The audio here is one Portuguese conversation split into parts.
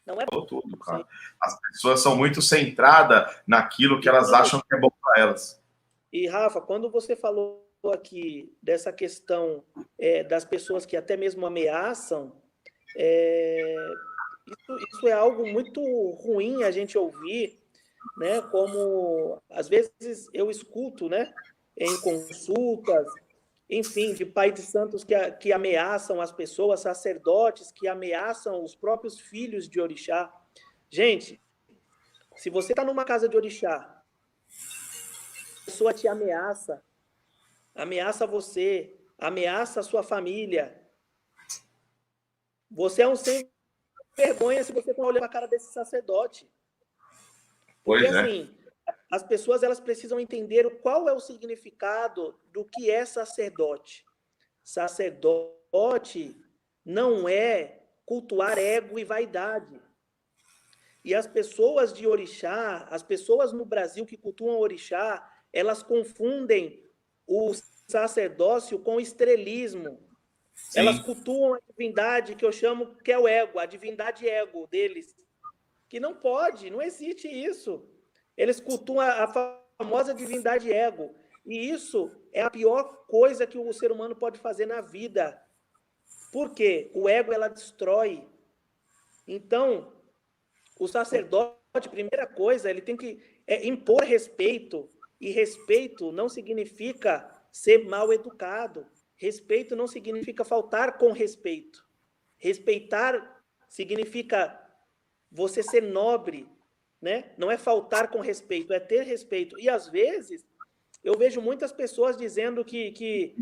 Não é tudo, cara. As pessoas são muito centradas naquilo que elas acham que é bom para elas. E, Rafa, quando você falou aqui dessa questão das pessoas que até mesmo ameaçam, isso é algo muito ruim a gente ouvir, né? Como, às vezes, eu escuto, né? Em consultas, enfim, de pais de santos que ameaçam as pessoas, sacerdotes que ameaçam os próprios filhos de orixá. Gente, se você está numa casa de orixá, a pessoa te ameaça você, ameaça a sua família, você é um sem vergonha se você está olhando para a cara desse sacerdote. Porque, assim, as pessoas elas precisam entender qual é o significado do que é sacerdote. Sacerdote não é cultuar ego e vaidade. E as pessoas de orixá, as pessoas no Brasil que cultuam orixá, elas confundem o sacerdócio com estrelismo. Sim. Elas cultuam a divindade que eu chamo que é o ego, a divindade ego deles. Que não pode, não existe isso. Eles cultuam a famosa divindade ego. E isso é a pior coisa que o ser humano pode fazer na vida. Por quê? O ego, ela destrói. Então, o sacerdote, primeira coisa, ele tem que impor respeito. E respeito não significa ser mal educado. Respeito não significa faltar com respeito. Respeitar significa você ser nobre, né? Não é faltar com respeito, é ter respeito. E, às vezes, eu vejo muitas pessoas dizendo que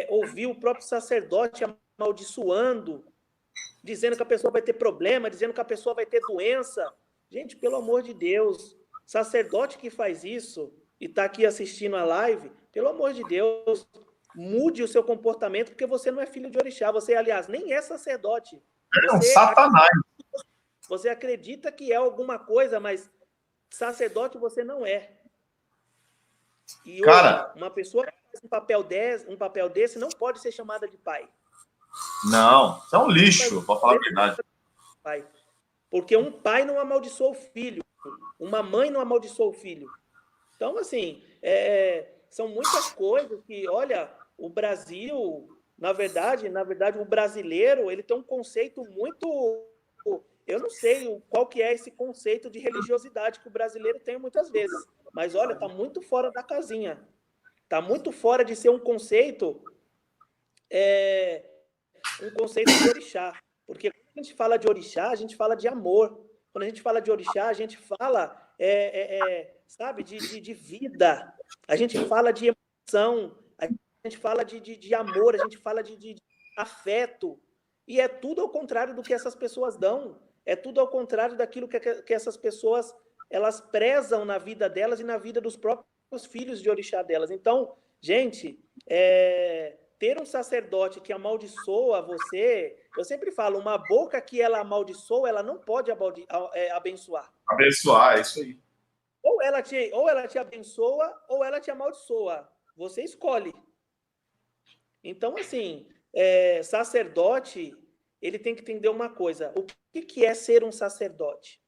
ouviu o próprio sacerdote amaldiçoando, dizendo que a pessoa vai ter problema, dizendo que a pessoa vai ter doença. Gente, pelo amor de Deus, sacerdote que faz isso e está aqui assistindo a live, pelo amor de Deus, mude o seu comportamento, porque você não é filho de orixá. Você, aliás, nem é sacerdote. É um satanás. Você acredita que é alguma coisa, mas sacerdote você não é. E hoje, cara, uma pessoa que faz um papel desse não pode ser chamada de pai. Não, isso é um lixo, para falar a verdade. Pai. Porque um pai não amaldiçoa o filho, uma mãe não amaldiçoa o filho. Então, assim, são muitas coisas que, olha, o Brasil, na verdade, o brasileiro, ele tem um conceito muito... Eu não sei qual que é esse conceito de religiosidade que o brasileiro tem muitas vezes, mas, olha, está muito fora da casinha. Está muito fora de ser um conceito de orixá. Porque quando a gente fala de orixá, a gente fala de amor. Quando a gente fala de orixá, a gente fala, sabe, de vida. A gente fala de emoção. A gente fala de amor. A gente fala de afeto. E é tudo ao contrário do que essas pessoas dão. É tudo ao contrário daquilo que essas pessoas elas prezam na vida delas e na vida dos próprios filhos de orixá delas. Então, gente, ter um sacerdote que amaldiçoa você, eu sempre falo, uma boca que ela amaldiçoa, ela não pode abençoar. Abençoar, é isso aí. Ou ela te abençoa, ou ela te amaldiçoa. Você escolhe. Então, assim, sacerdote, ele tem que entender uma coisa. O que é ser um sacerdote?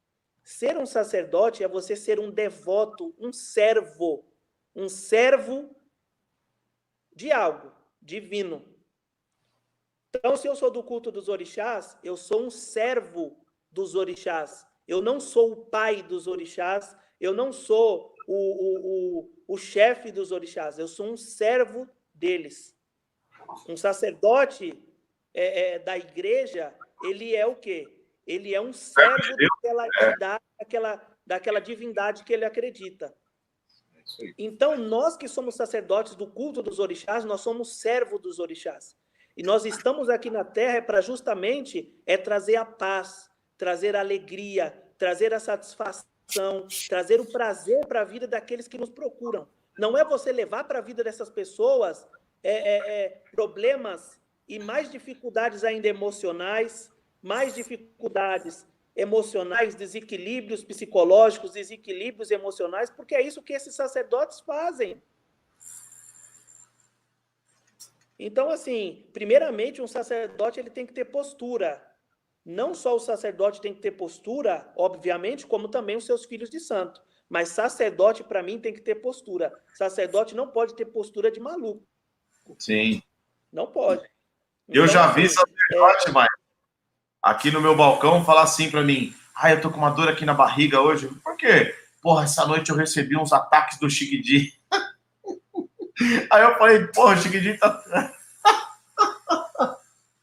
Ser um sacerdote é você ser um devoto, um servo de algo divino. Então, se eu sou do culto dos orixás, eu sou um servo dos orixás. Eu não sou o pai dos orixás, eu não sou o chefe dos orixás, eu sou um servo deles. Um sacerdote da igreja, ele é o quê? Ele é um servo daquela entidade, daquela divindade que ele acredita. Então, nós que somos sacerdotes do culto dos orixás, nós somos servos dos orixás. E nós estamos aqui na Terra para justamente trazer a paz, trazer a alegria, trazer a satisfação, trazer o prazer para a vida daqueles que nos procuram. Não é você levar para a vida dessas pessoas problemas e mais dificuldades ainda emocionais, mais dificuldades emocionais, desequilíbrios psicológicos, desequilíbrios emocionais, porque é isso que esses sacerdotes fazem. Então, assim, primeiramente, um sacerdote ele tem que ter postura. Não só o sacerdote tem que ter postura, obviamente, como também os seus filhos de santo. Mas sacerdote, para mim, tem que ter postura. Sacerdote não pode ter postura de maluco. Sim. Não pode. Eu Então, já vi assim, sacerdote, mas aqui no meu balcão falar assim para mim: ah, eu tô com uma dor aqui na barriga hoje. Por quê? Porra, essa noite eu recebi uns ataques do Chiquidi. Aí eu falei, porra, o Chiquidi tá.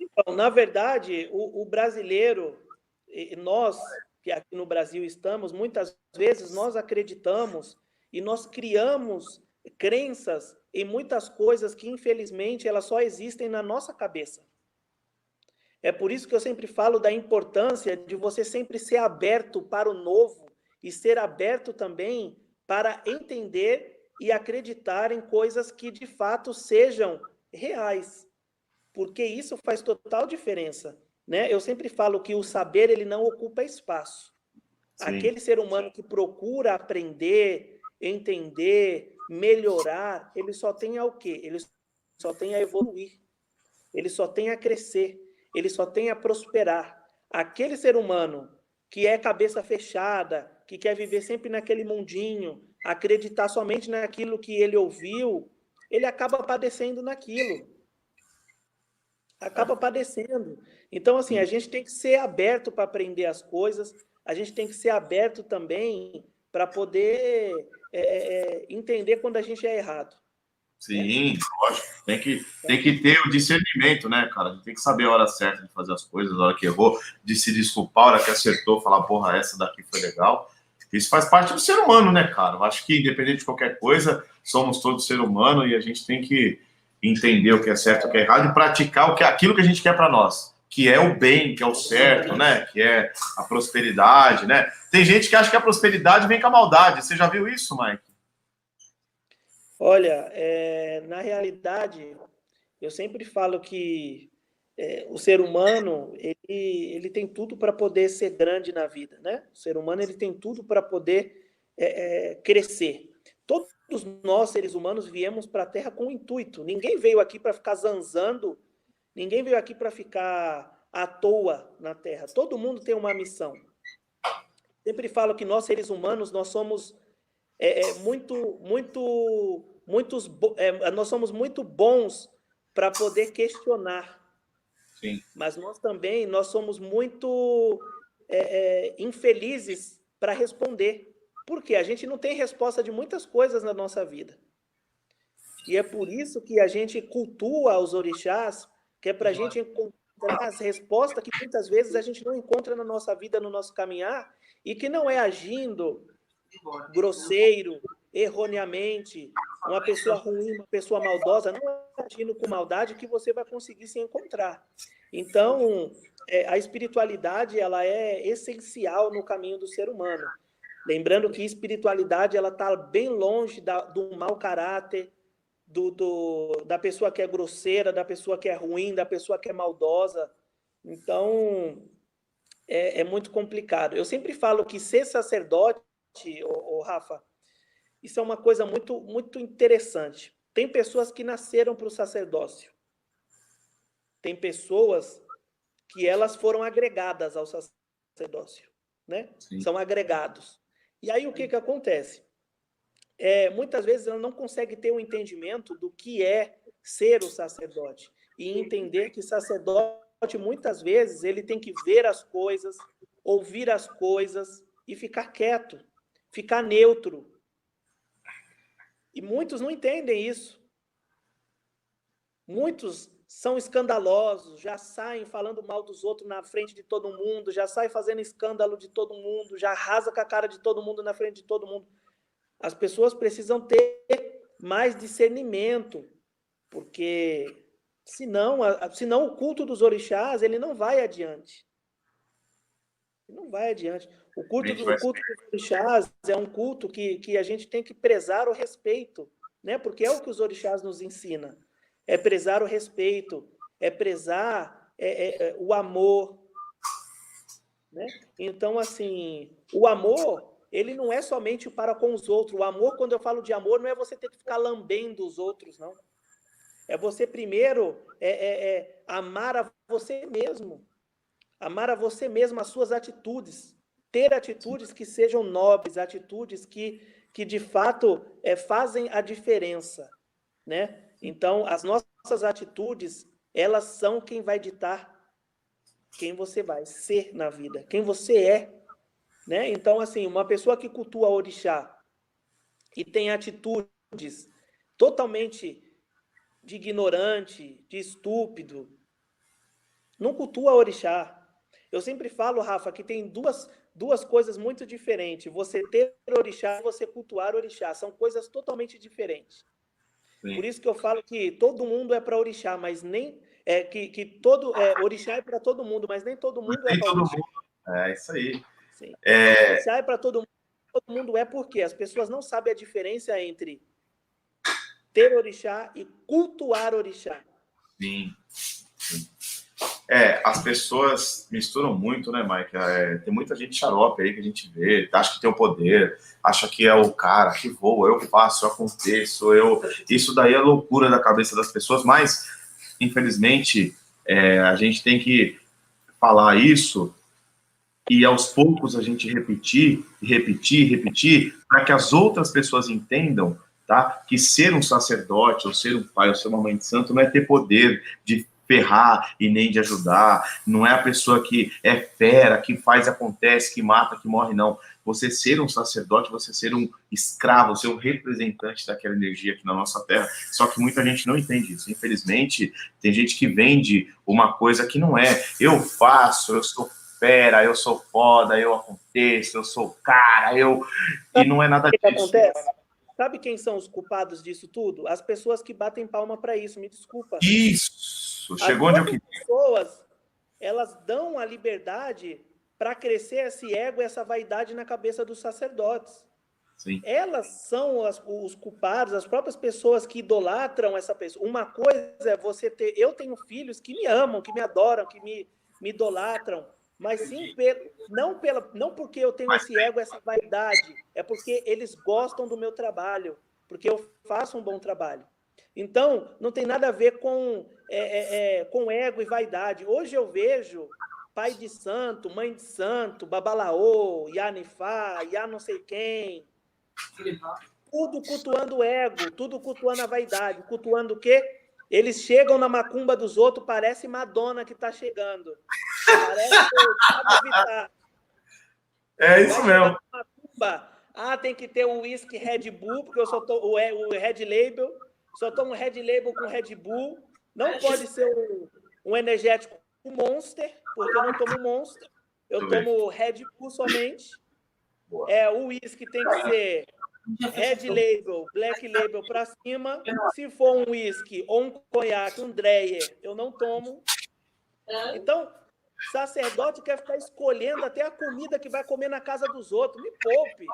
então, na verdade, o brasileiro, nós que aqui no Brasil estamos, muitas vezes nós acreditamos e nós criamos crenças em muitas coisas que, infelizmente, elas só existem na nossa cabeça. É por isso que eu sempre falo da importância de você sempre ser aberto para o novo e ser aberto também para entender e acreditar em coisas que de fato sejam reais, porque isso faz total diferença, né? Eu sempre falo que o saber ele não ocupa espaço. Sim. Aquele ser humano que procura aprender, entender, melhorar, ele só tem a o quê? Ele só tem a evoluir, ele só tem a crescer, ele só tem a prosperar. Aquele ser humano que é cabeça fechada, que quer viver sempre naquele mundinho, acreditar somente naquilo que ele ouviu, ele acaba padecendo naquilo. Acaba padecendo. Então, assim, a gente tem que ser aberto para aprender as coisas, a gente tem que ser aberto também para poder entender quando a gente é errado. Sim, lógico. Tem que ter o discernimento, né, cara? A gente tem que saber a hora certa de fazer as coisas, a hora que errou, de se desculpar, a hora que acertou, falar, porra, essa daqui foi legal. Isso faz parte do ser humano, né, cara? Eu acho que, independente de qualquer coisa, somos todos ser humano e a gente tem que entender o que é certo e o que é errado e praticar aquilo que a gente quer para nós, que é o bem, que é o certo, né? Que é a prosperidade, né? Tem gente que acha que a prosperidade vem com a maldade. Você já viu isso, Mike? Olha, na realidade, eu sempre falo que o ser humano ele tem tudo para poder ser grande na vida, né? O ser humano ele tem tudo para poder crescer. Todos nós, seres humanos, viemos para a Terra com um intuito. Ninguém veio aqui para ficar zanzando, ninguém veio aqui para ficar à toa na Terra. Todo mundo tem uma missão. Sempre falo que nós, seres humanos, nós somos nós somos muito bons para poder questionar. Sim. Mas nós somos muito infelizes para responder. Por quê? A gente não tem resposta de muitas coisas na nossa vida. E é por isso que a gente cultua os orixás, que é para a gente encontrar as respostas que muitas vezes a gente não encontra na nossa vida, no nosso caminhar, e que não é agindo grosseiro, erroneamente, uma pessoa ruim, uma pessoa maldosa, não é agindo com maldade que você vai conseguir se encontrar. Então, a espiritualidade ela é essencial no caminho do ser humano. Lembrando que espiritualidade ela está bem longe do mau caráter, da pessoa que é grosseira, da pessoa que é ruim, da pessoa que é maldosa. Então, é muito complicado. Eu sempre falo que ser sacerdote, Rafa, isso é uma coisa muito, muito interessante. Tem pessoas que nasceram para o sacerdócio. Tem pessoas que elas foram agregadas ao sacerdócio, né? Sim. São agregados. E aí o que acontece? Muitas vezes ela não consegue ter um entendimento do que é ser o sacerdote e entender que sacerdote muitas vezes ele tem que ver as coisas, ouvir as coisas e ficar quieto, ficar neutro. E muitos não entendem isso. Muitos são escandalosos, já saem falando mal dos outros na frente de todo mundo, já saem fazendo escândalo de todo mundo, já arrasa com a cara de todo mundo na frente de todo mundo. As pessoas precisam ter mais discernimento, porque senão o culto dos orixás ele não vai adiante. Não vai adiante. O culto dos orixás é um culto que a gente tem que prezar o respeito, né? Porque é o que os orixás nos ensinam. É prezar o respeito, é prezar o amor, né? Então, assim, o amor, ele não é somente para com os outros. O amor, quando eu falo de amor, não é você ter que ficar lambendo os outros, não. É você primeiro amar a você mesmo. Amar a você mesmo, as suas atitudes. Ter atitudes que sejam nobres, atitudes que de fato fazem a diferença, né? Então, as nossas atitudes, elas são quem vai ditar quem você vai ser na vida, quem você é, né? Então, assim, uma pessoa que cultua orixá e tem atitudes totalmente de ignorante, de estúpido, não cultua orixá. Eu sempre falo, Rafa, que tem duas coisas muito diferentes. Você ter orixá e você cultuar orixá. São coisas totalmente diferentes. Sim. Por isso que eu falo que todo mundo é para orixá, mas nem... orixá é para todo mundo, mas nem todo mundo é para orixá. É isso aí. Sim. Orixá é para todo mundo é porque as pessoas não sabem a diferença entre ter orixá e cultuar orixá. Sim. As pessoas misturam muito, né, Mike? Tem muita gente xarope aí que a gente vê, acha que tem o poder, acha que é o cara que voa, eu faço, eu aconteço, Isso daí é loucura da cabeça das pessoas, mas, infelizmente, a gente tem que falar isso e aos poucos a gente repetir, para que as outras pessoas entendam, tá? Que ser um sacerdote, ou ser um pai, ou ser uma mãe de santo não é ter poder de ferrar e nem de ajudar, não é a pessoa que é fera, que faz, acontece, que mata, que morre, não. Você ser um sacerdote, você ser um escravo, ser um representante daquela energia aqui na nossa terra. Só que muita gente não entende isso. Infelizmente, tem gente que vende uma coisa que não é. Eu faço, eu sou fera, eu sou foda, eu aconteço, eu sou o cara, e não é nada disso. O que acontece? Sabe quem são os culpados disso tudo? As pessoas que batem palma para isso, me desculpa. Isso, chegou onde eu queria. As pessoas, elas dão a liberdade para crescer esse ego e essa vaidade na cabeça dos sacerdotes. Sim. Elas são os culpados, as próprias pessoas que idolatram essa pessoa. Uma coisa é você ter... Eu tenho filhos que me amam, que me adoram, que me idolatram, mas sim não porque eu tenho esse ego, essa vaidade, é porque eles gostam do meu trabalho, porque eu faço um bom trabalho. Então, não tem nada a ver com ego e vaidade. Hoje eu vejo pai de santo, mãe de santo, babalaô, Yanifá, Yá não sei quem, tudo cultuando o ego, tudo cultuando a vaidade, cultuando o quê? Eles chegam na macumba dos outros, parece Madonna que está chegando. Parece Pablo Vittar. É isso mesmo. Tem que ter o whisky Red Bull, porque eu só tomo o Red Label, só tomo Red Label com Red Bull. Não pode ser um energético Monster, porque eu não tomo Monster. Eu tomo Red Bull somente. O whisky tem que ser Red Label, Black Label para cima. Se for um whisky ou um conhaque, um Dreyer, eu não tomo. Então, sacerdote quer ficar escolhendo até a comida que vai comer na casa dos outros. Me poupe.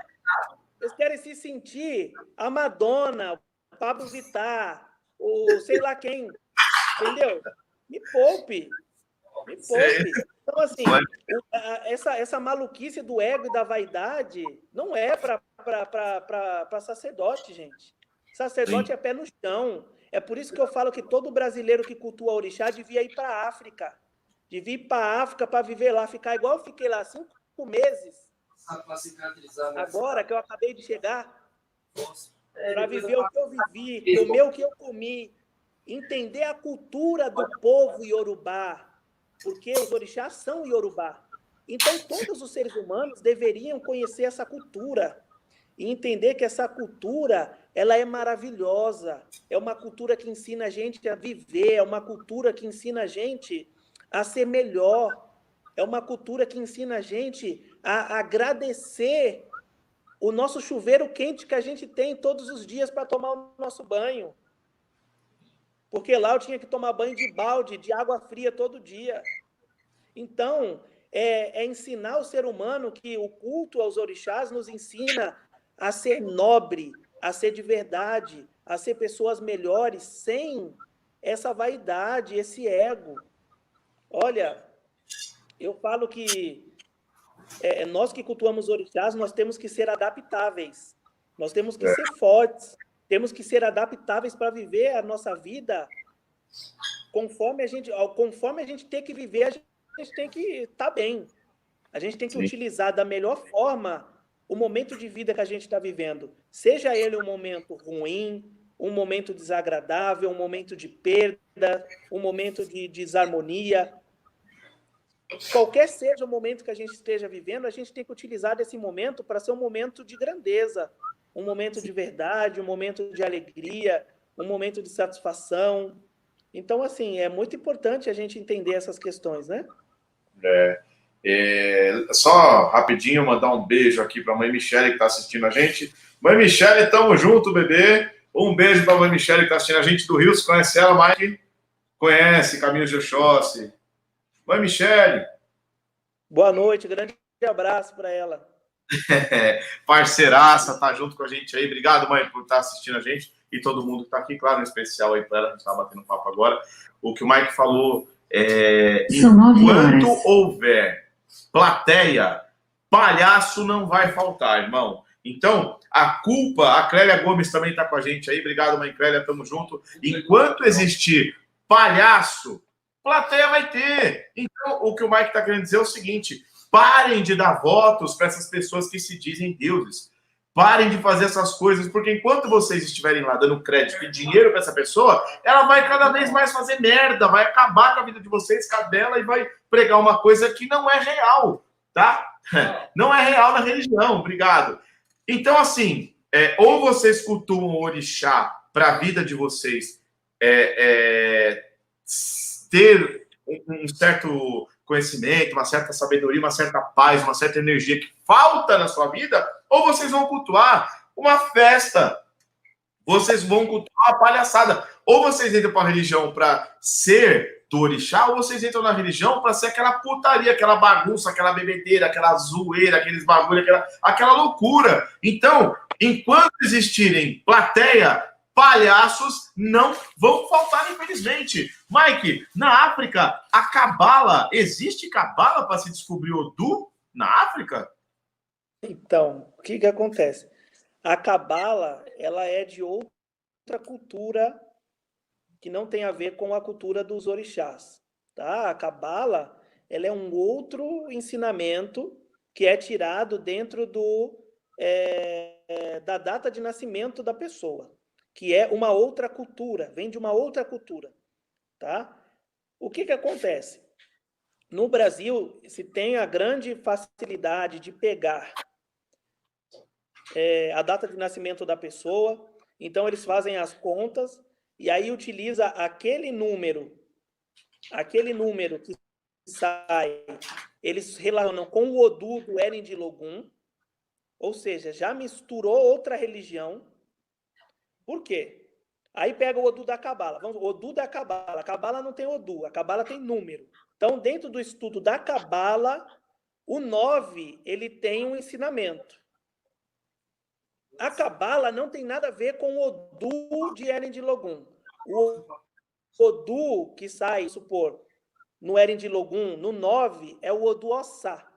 Eles querem se sentir a Madonna, Pablo Vittar, ou sei lá quem. Entendeu? Me poupe. Me poupe. Então, assim, essa maluquice do ego e da vaidade não é para sacerdote, gente. Sacerdote é pé no chão. É por isso que eu falo que todo brasileiro que cultua orixá devia ir para a África. Devia ir para a África para viver lá, ficar igual eu fiquei lá 5 meses. Agora que eu acabei de chegar, para viver o que eu vivi, comer o que eu comi, entender a cultura do povo iorubá, porque os orixás são iorubá. Então, todos os seres humanos deveriam conhecer essa cultura e entender que essa cultura ela é maravilhosa, é uma cultura que ensina a gente a viver, é uma cultura que ensina a gente a ser melhor, é uma cultura que ensina a gente a agradecer o nosso chuveiro quente que a gente tem todos os dias para tomar o nosso banho. Porque lá eu tinha que tomar banho de balde, de água fria todo dia. Então, ensinar o ser humano que o culto aos orixás nos ensina a ser nobre, a ser de verdade, a ser pessoas melhores, sem essa vaidade, esse ego. Olha, eu falo que nós que cultuamos orixás, nós temos que ser adaptáveis, nós temos que ser fortes, temos que ser adaptáveis para viver a nossa vida conforme a gente tem que viver, a gente tem que estar bem. A gente tem que Sim. utilizar da melhor forma o momento de vida que a gente está vivendo. Seja ele um momento ruim, um momento desagradável, um momento de perda, um momento de desarmonia. Qualquer seja o momento que a gente esteja vivendo, a gente tem que utilizar desse momento para ser um momento de grandeza, um momento de verdade, um momento de alegria, um momento de satisfação. Então, assim, é muito importante a gente entender essas questões, né? Só rapidinho mandar um beijo aqui para a mãe Michele que está assistindo a gente. Mãe Michele, tamo junto, bebê. Um beijo para a mãe Michele que está assistindo a gente do Rio. Você conhece ela, Mike? Conhece, Caminho de Oxóssi. Mãe Michele. Boa noite, grande abraço para ela. Parceiraça, tá junto com a gente aí. Obrigado, mãe, por estar assistindo a gente e todo mundo que está aqui, claro, em especial aí para ela. A gente está batendo papo agora. O que o Mike falou enquanto houver plateia, palhaço não vai faltar, irmão. Então, a culpa, a Clélia Gomes também está com a gente aí. Obrigado, mãe Clélia, tamo junto. Enquanto existir palhaço, plateia vai ter. Então, o que o Mike está querendo dizer é o seguinte: parem de dar votos para essas pessoas que se dizem deuses. Parem de fazer essas coisas, porque enquanto vocês estiverem lá dando crédito e dinheiro para essa pessoa, ela vai cada vez mais fazer merda, vai acabar com a vida de vocês, com a dela, e vai pregar uma coisa que não é real, tá? Não é real na religião, obrigado. Então, assim, ou vocês cultuam o orixá para a vida de vocês ter um certo conhecimento, uma certa sabedoria, uma certa paz, uma certa energia que falta na sua vida, ou vocês vão cultuar uma festa, vocês vão cultuar uma palhaçada, ou vocês entram para a religião para ser do orixá, ou vocês entram na religião para ser aquela putaria, aquela bagunça, aquela bebedeira, aquela zoeira, aqueles bagulho, aquela loucura. Então, enquanto existirem plateia, palhaços não vão faltar, infelizmente. Mike, na África, a cabala, existe cabala para se descobrir Odu na África? Então, o que acontece? A cabala, ela é de outra cultura que não tem a ver com a cultura dos orixás, tá? A cabala, ela é um outro ensinamento que é tirado dentro da data de nascimento da pessoa, que é uma outra cultura, vem de uma outra cultura, tá? O que acontece? No Brasil, se tem a grande facilidade de pegar a data de nascimento da pessoa, então eles fazem as contas e aí utiliza aquele número que sai, eles relacionam com o Odu do Eren de Logum, ou seja, já misturou outra religião. Por quê? Aí pega o Odu da Cabala. Odu da Cabala. A Cabala não tem Odu, a Cabala tem número. Então, dentro do estudo da Cabala, o 9, ele tem um ensinamento. A Cabala não tem nada a ver com o Odu de Eren de Logum. O Odu que sai, supor, no Eren de Logum, no 9, é o Odu Ossá.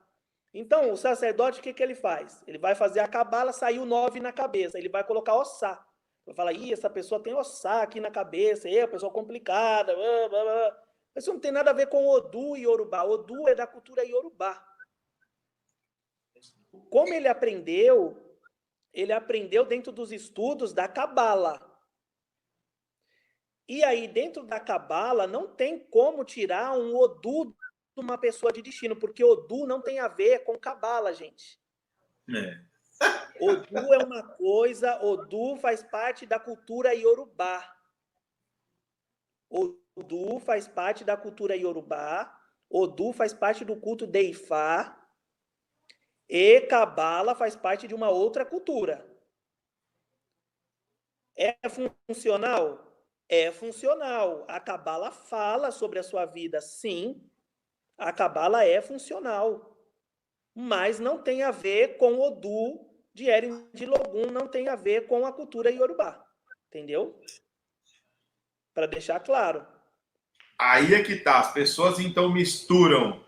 Então, o sacerdote, o que ele faz? Ele vai fazer a Cabala, sair o 9 na cabeça. Ele vai colocar Ossá. Vai falar, essa pessoa tem Ossá aqui na cabeça, é uma pessoa complicada, blá, blá, blá. Mas isso não tem nada a ver com Odu e Yorubá. Odu é da cultura Yorubá. Como ele aprendeu dentro dos estudos da Cabala. E aí, dentro da Cabala, não tem como tirar um Odu de uma pessoa de destino, porque Odu não tem a ver com Cabala, gente. Odu é uma coisa, Odu faz parte da cultura Yorubá. Odu faz parte da cultura Yorubá, Odu faz parte do culto de Ifá, e Cabala faz parte de uma outra cultura. É funcional? É funcional. A Cabala fala sobre a sua vida, sim. A Cabala é funcional. Mas não tem a ver com Odu de Eren de Logum, não tem a ver com a cultura Yorubá. Entendeu? Para deixar claro. Aí é que tá. As pessoas, então, misturam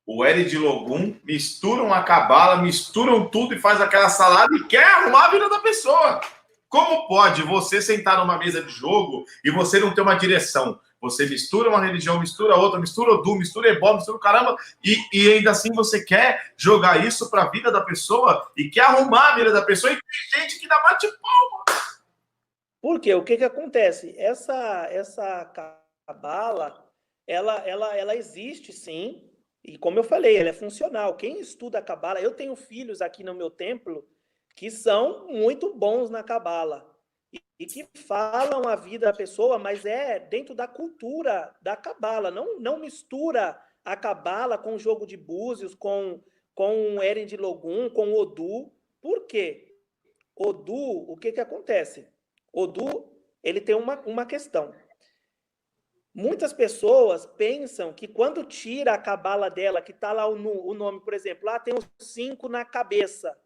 o Eren de Logum, misturam a Cabala, misturam tudo e faz aquela salada e quer arrumar a vida da pessoa. Como pode você sentar numa mesa de jogo e você não ter uma direção? você mistura uma religião, mistura outra, mistura Odu, mistura Ebó, mistura o caramba, e ainda assim você quer jogar isso para a vida da pessoa e quer arrumar a vida da pessoa, e tem gente que dá bate palma. Por quê? O que acontece? Essa cabala, ela existe, sim, e como eu falei, ela é funcional. Quem estuda a cabala, eu tenho filhos aqui no meu templo que são muito bons na cabala e que falam a vida da pessoa, mas é dentro da cultura da cabala. Não mistura a cabala com o jogo de búzios, com o Eren de Logum, com o Odu. Por quê? Odu, o que acontece? Odu, ele tem uma questão. Muitas pessoas pensam que quando tira a cabala dela, que está lá o nome, por exemplo, lá tem os 5 na cabeça.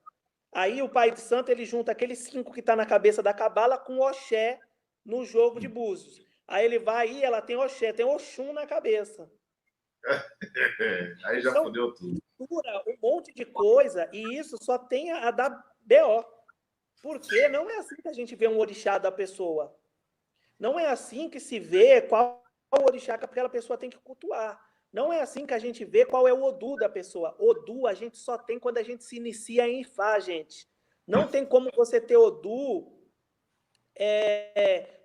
Aí o pai de santo, ele junta aqueles 5 que está na cabeça da cabala com o Oxé no jogo de búzios. Aí ele vai e ela tem Oxé, tem Oxum na cabeça. Aí já então, fodeu tudo. Mistura um monte de coisa e isso só tem a dar BO. Porque não é assim que a gente vê um orixá da pessoa. Não é assim que se vê qual orixá que aquela pessoa tem que cultuar. Não é assim que a gente vê qual é o Odu da pessoa. Odu a gente só tem quando a gente se inicia em Ifá, gente. Não tem como você ter Odu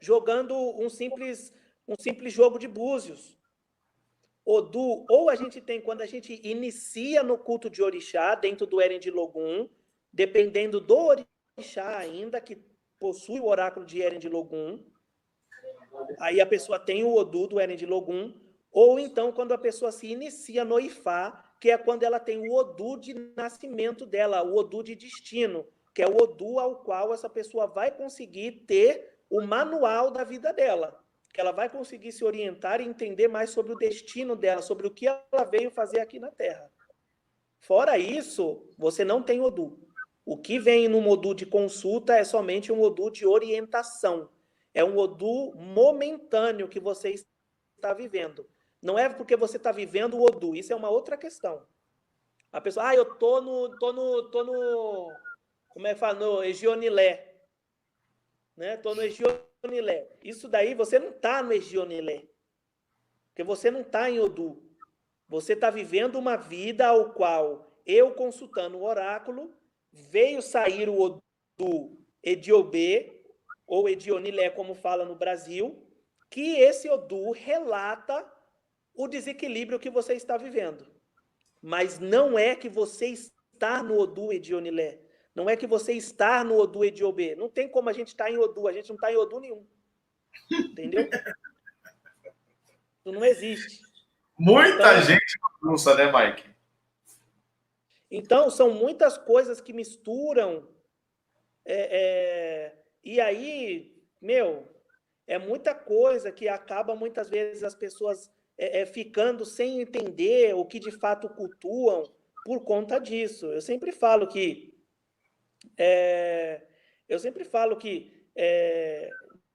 jogando um simples jogo de búzios. Odu, ou a gente tem quando a gente inicia no culto de orixá, dentro do Eren de Logum, dependendo do orixá ainda, que possui o oráculo de Eren de Logum, aí a pessoa tem o Odu do Eren de Logum, ou então quando a pessoa se inicia no Ifá, que é quando ela tem o Odu de nascimento dela, o Odu de destino, que é o Odu ao qual essa pessoa vai conseguir ter o manual da vida dela, que ela vai conseguir se orientar e entender mais sobre o destino dela, sobre o que ela veio fazer aqui na Terra. Fora isso, você não tem Odu. O que vem no Odu de consulta é somente um Odu de orientação. É um Odu momentâneo que você está vivendo. Não é porque você está vivendo o Odu. Isso é uma outra questão. A pessoa, eu tô no como é que fala? No Egionilé. Né? Tô no Egionilé. Isso daí, você não está no Egionilé. Porque você não está em Odu. Você está vivendo uma vida ao qual eu, consultando o oráculo, veio sair o Odu Ediobê, ou Edionilé, como fala no Brasil, que esse Odu relata o desequilíbrio que você está vivendo. Mas não é que você está no Odu Edionilé. Não é que você está no Odu Ediobê. Não tem como a gente estar em Odu. A gente não está em Odu nenhum. Entendeu? Isso não existe. Muita gente bagunça, né, Mike? Então, são muitas coisas que misturam. E aí, é muita coisa que acaba, muitas vezes, as pessoas ficando sem entender o que de fato cultuam por conta disso. Eu sempre falo que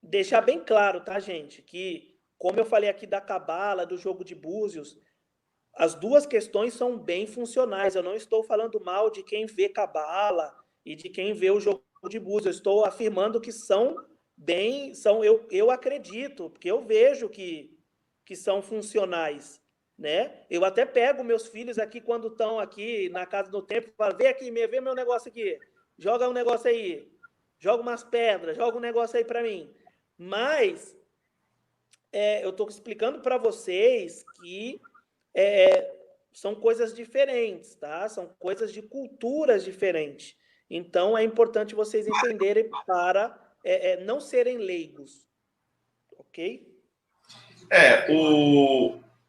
deixar bem claro, tá, gente, que, como eu falei aqui da cabala, do jogo de búzios, as duas questões são bem funcionais. Eu não estou falando mal de quem vê cabala e de quem vê o jogo de búzios. Eu estou afirmando que eu acredito, porque eu vejo que são funcionais, né? Eu até pego meus filhos aqui quando estão aqui na casa do templo, falo, vem aqui, vê meu negócio aqui, joga um negócio aí, joga umas pedras, joga um negócio aí para mim. Mas eu estou explicando para vocês que são coisas diferentes, tá? São coisas de culturas diferentes. Então, é importante vocês entenderem para não serem leigos, ok?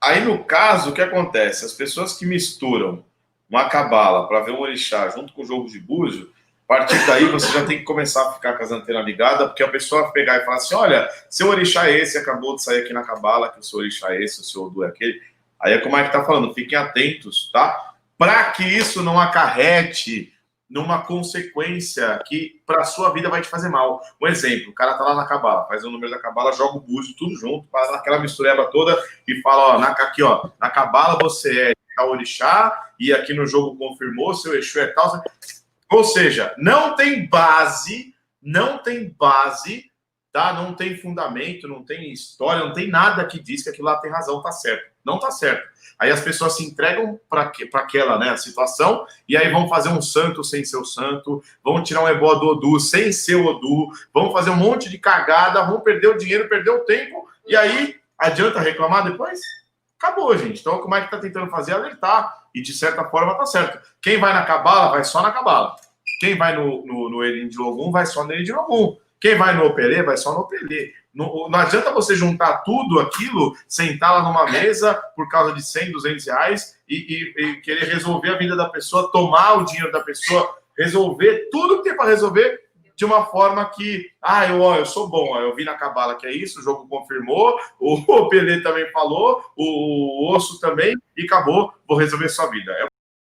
Aí, no caso, o que acontece? As pessoas que misturam uma cabala para ver um orixá junto com o jogo de búzio, a partir daí você já tem que começar a ficar com as antenas ligadas, porque a pessoa pegar e falar assim, olha, seu orixá é esse, acabou de sair aqui na cabala, que o seu orixá é esse, o seu Odu é aquele. Aí é como é que tá falando, fiquem atentos, tá? Para que isso não acarrete numa consequência que para a sua vida vai te fazer mal. Um exemplo, o cara tá lá na cabala, faz o número da cabala, joga o búzio, tudo junto, faz aquela mistureba toda e fala, na cabala você é orixá e aqui no jogo confirmou, seu Exu é tal. Ou seja, não tem base tá? Não tem fundamento, não tem história, não tem nada que diz que aquilo lá tem razão, tá certo. Não tá certo. Aí as pessoas se entregam para aquela, né, situação, e aí vão fazer um santo sem ser o santo, vão tirar um ebó do Odu sem ser o Odu, vão fazer um monte de cagada, vão perder o dinheiro, perder o tempo, e aí adianta reclamar depois? Acabou, gente. Então, como é que tá tentando fazer? Alertar. E, de certa forma, tá certo. Quem vai na cabala, vai só na cabala. Quem vai no Erin de Logum, vai só no Erin de Logum. Quem vai no Opelê, vai só no Opelê. Não adianta você juntar tudo aquilo, sentar lá numa mesa por causa de 100, 200 reais e querer resolver a vida da pessoa, tomar o dinheiro da pessoa, resolver tudo que tem para resolver de uma forma que, eu sou bom, eu vi na cabala que é isso, o jogo confirmou, o Opelê também falou, o Osso também, e acabou, vou resolver sua vida.